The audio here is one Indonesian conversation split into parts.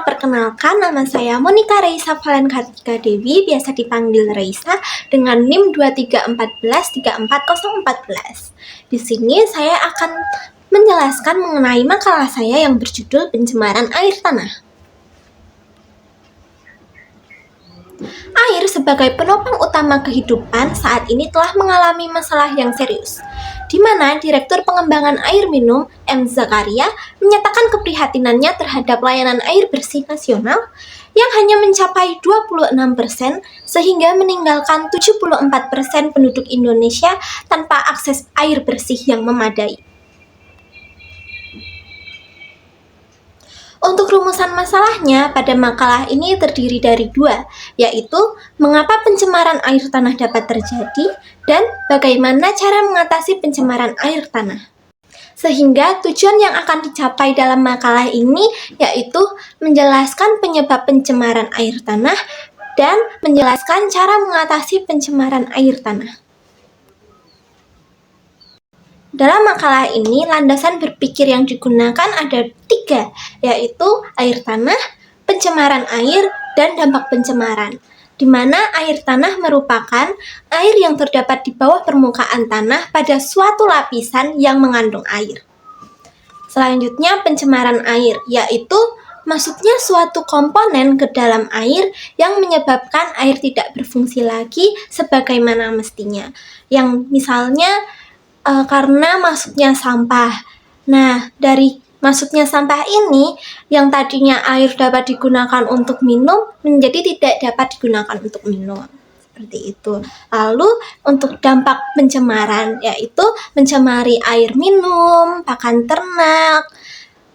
perkenalkan, nama saya Monica Reisa Valenkartika Dewi, biasa dipanggil Reisa, dengan NIM 2314 Di sini saya akan menjelaskan mengenai makalah saya yang berjudul Pencemaran Air Tanah. Air sebagai penopang utama kehidupan saat ini telah mengalami masalah yang serius, di mana Direktur Pengembangan Air Minum, M. Zakaria, menyatakan keprihatinannya terhadap layanan air bersih nasional yang hanya mencapai 26%, sehingga meninggalkan 74% penduduk Indonesia tanpa akses air bersih yang memadai. Untuk rumusan masalahnya, pada makalah ini terdiri dari dua, yaitu mengapa pencemaran air tanah dapat terjadi dan bagaimana cara mengatasi pencemaran air tanah. Sehingga tujuan yang akan dicapai dalam makalah ini yaitu menjelaskan penyebab pencemaran air tanah dan menjelaskan cara mengatasi pencemaran air tanah. Dalam makalah ini, landasan berpikir yang digunakan ada 3, yaitu air tanah, pencemaran air, dan dampak pencemaran, di mana air tanah merupakan air yang terdapat di bawah permukaan tanah pada suatu lapisan yang mengandung air. Selanjutnya, pencemaran air, yaitu masuknya suatu komponen ke dalam air yang menyebabkan air tidak berfungsi lagi sebagaimana mestinya, yang misalnya karena masuknya sampah. Nah, dari masuknya sampah ini, yang tadinya air dapat digunakan untuk minum, menjadi tidak dapat digunakan untuk minum. Seperti itu. Lalu, untuk dampak pencemaran, yaitu mencemari air minum, pakan ternak,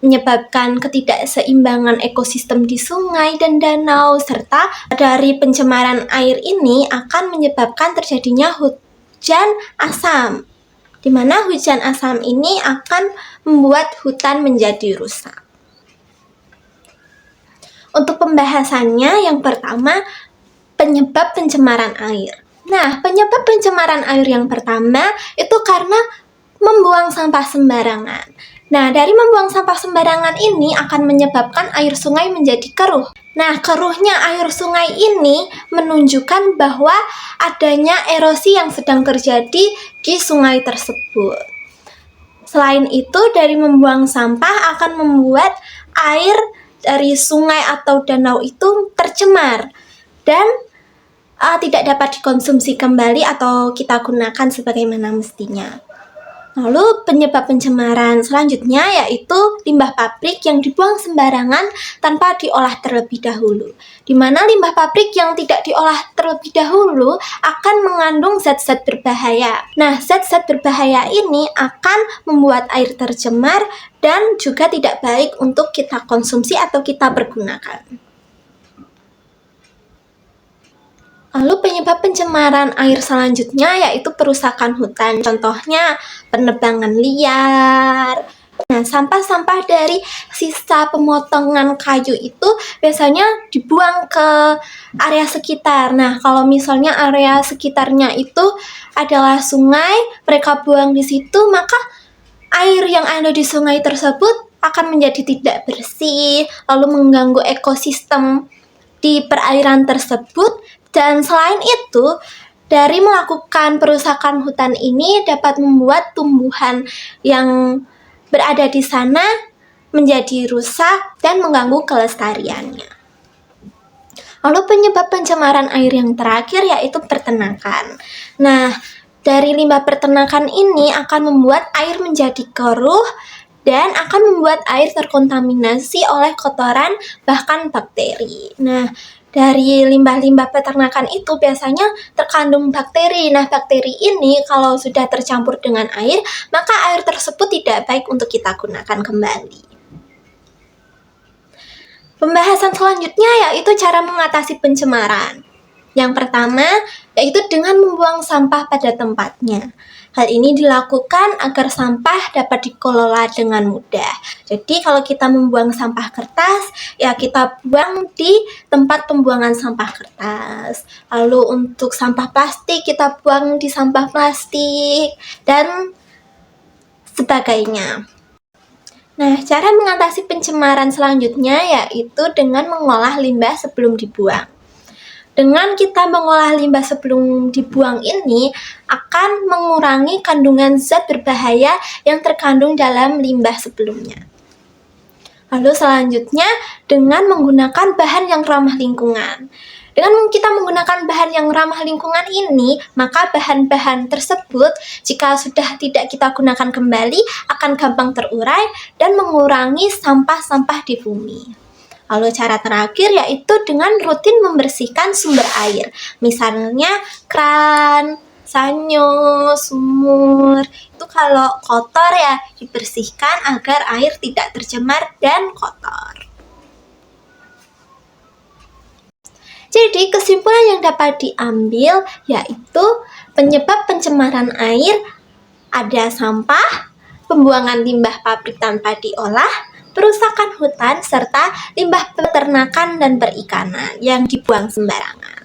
menyebabkan ketidakseimbangan ekosistem di sungai dan danau, serta dari pencemaran air ini akan menyebabkan terjadinya hujan asam, di mana hujan asam ini akan membuat hutan menjadi rusak. Untuk pembahasannya, yang pertama, penyebab pencemaran air. Nah, penyebab pencemaran air yang pertama itu karena membuang sampah sembarangan. Nah, dari membuang sampah sembarangan ini akan menyebabkan air sungai menjadi keruh. Nah, keruhnya air sungai ini menunjukkan bahwa adanya erosi yang sedang terjadi di sungai tersebut. Selain itu, dari membuang sampah akan membuat air dari sungai atau danau itu tercemar dan tidak dapat dikonsumsi kembali atau kita gunakan sebagaimana mestinya. Lalu penyebab pencemaran selanjutnya yaitu limbah pabrik yang dibuang sembarangan tanpa diolah terlebih dahulu, di mana limbah pabrik yang tidak diolah terlebih dahulu akan mengandung zat-zat berbahaya. Nah, zat-zat berbahaya ini akan membuat air tercemar dan juga tidak baik untuk kita konsumsi atau kita pergunakan. Lalu penyebab pencemaran air selanjutnya yaitu perusakan hutan, contohnya penebangan liar. Nah, sampah-sampah dari sisa pemotongan kayu itu biasanya dibuang ke area sekitar. Nah, kalau misalnya area sekitarnya itu adalah sungai, mereka buang di situ, maka air yang ada di sungai tersebut akan menjadi tidak bersih, lalu mengganggu ekosistem di perairan tersebut. Dan selain itu, dari melakukan perusakan hutan ini dapat membuat tumbuhan yang berada di sana menjadi rusak dan mengganggu kelestariannya. Lalu penyebab pencemaran air yang terakhir yaitu peternakan. Nah, dari limbah peternakan ini akan membuat air menjadi keruh dan akan membuat air terkontaminasi oleh kotoran bahkan bakteri. Nah, dari limbah-limbah peternakan itu biasanya terkandung bakteri. Nah, bakteri ini kalau sudah tercampur dengan air, maka air tersebut tidak baik untuk kita gunakan kembali. Pembahasan selanjutnya yaitu cara mengatasi pencemaran. Yang pertama, yaitu dengan membuang sampah pada tempatnya. Hal ini dilakukan agar sampah dapat dikelola dengan mudah. Jadi kalau kita membuang sampah kertas, ya kita buang di tempat pembuangan sampah kertas. Lalu untuk sampah plastik, kita buang di sampah plastik, dan sebagainya. Nah, cara mengatasi pencemaran selanjutnya yaitu dengan mengolah limbah sebelum dibuang. Dengan kita mengolah limbah sebelum dibuang ini akan mengurangi kandungan zat berbahaya yang terkandung dalam limbah sebelumnya. Lalu selanjutnya dengan menggunakan bahan yang ramah lingkungan. Dengan kita menggunakan bahan yang ramah lingkungan ini, maka bahan-bahan tersebut jika sudah tidak kita gunakan kembali akan gampang terurai dan mengurangi sampah-sampah di bumi. Lalu cara terakhir yaitu dengan rutin membersihkan sumber air, misalnya kran, sanyo, sumur. Itu kalau kotor ya dibersihkan agar air tidak tercemar dan kotor. Jadi kesimpulan yang dapat diambil yaitu penyebab pencemaran air ada sampah, pembuangan limbah pabrik tanpa diolah, perusakan hutan, serta limbah peternakan dan perikanan yang dibuang sembarangan.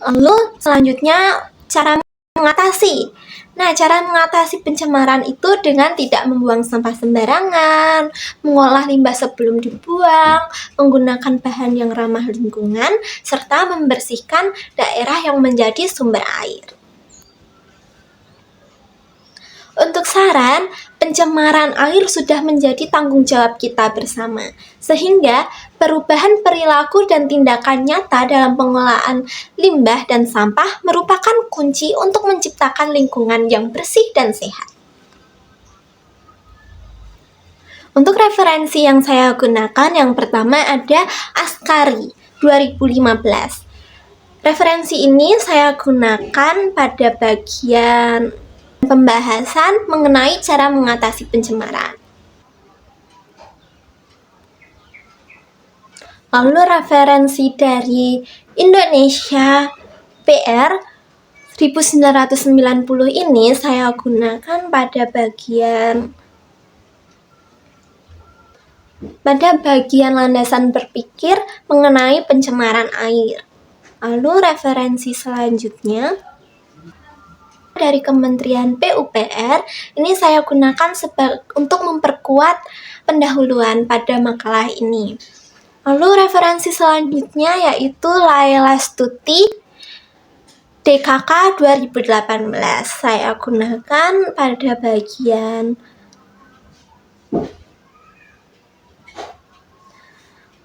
Lalu selanjutnya cara mengatasi. Nah, cara mengatasi pencemaran itu dengan tidak membuang sampah sembarangan, mengolah limbah sebelum dibuang, menggunakan bahan yang ramah lingkungan, serta membersihkan daerah yang menjadi sumber air. Untuk saran, pencemaran air sudah menjadi tanggung jawab kita bersama, sehingga perubahan perilaku dan tindakan nyata dalam pengolahan limbah dan sampah merupakan kunci untuk menciptakan lingkungan yang bersih dan sehat. Untuk referensi yang saya gunakan, yang pertama ada Askari 2015. Referensi ini saya gunakan pada bagian pembahasan mengenai cara mengatasi pencemaran. Lalu referensi dari Indonesia PR 1990 ini saya gunakan pada bagian landasan berpikir mengenai pencemaran air. Lalu referensi selanjutnya dari Kementerian PUPR, ini saya gunakan untuk memperkuat pendahuluan pada makalah ini. Lalu referensi selanjutnya yaitu Laila Stuti DKK 2018. Saya gunakan pada bagian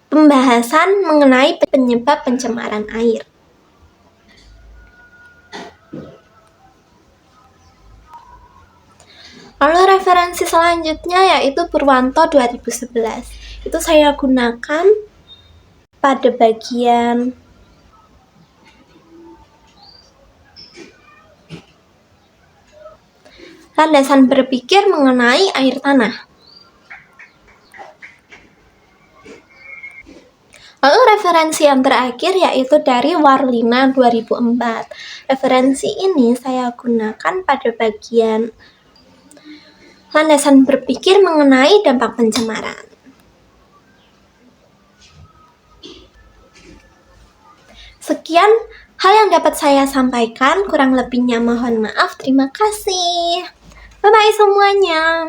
pembahasan mengenai penyebab pencemaran air. Lalu referensi selanjutnya yaitu Purwanto 2011. Itu saya gunakan pada bagian landasan berpikir mengenai air tanah. Lalu referensi yang terakhir yaitu dari Warlina 2004. Referensi ini saya gunakan pada bagian landasan berpikir mengenai dampak pencemaran. Sekian hal yang dapat saya sampaikan, kurang lebihnya mohon maaf. Terima kasih. Bye-bye semuanya.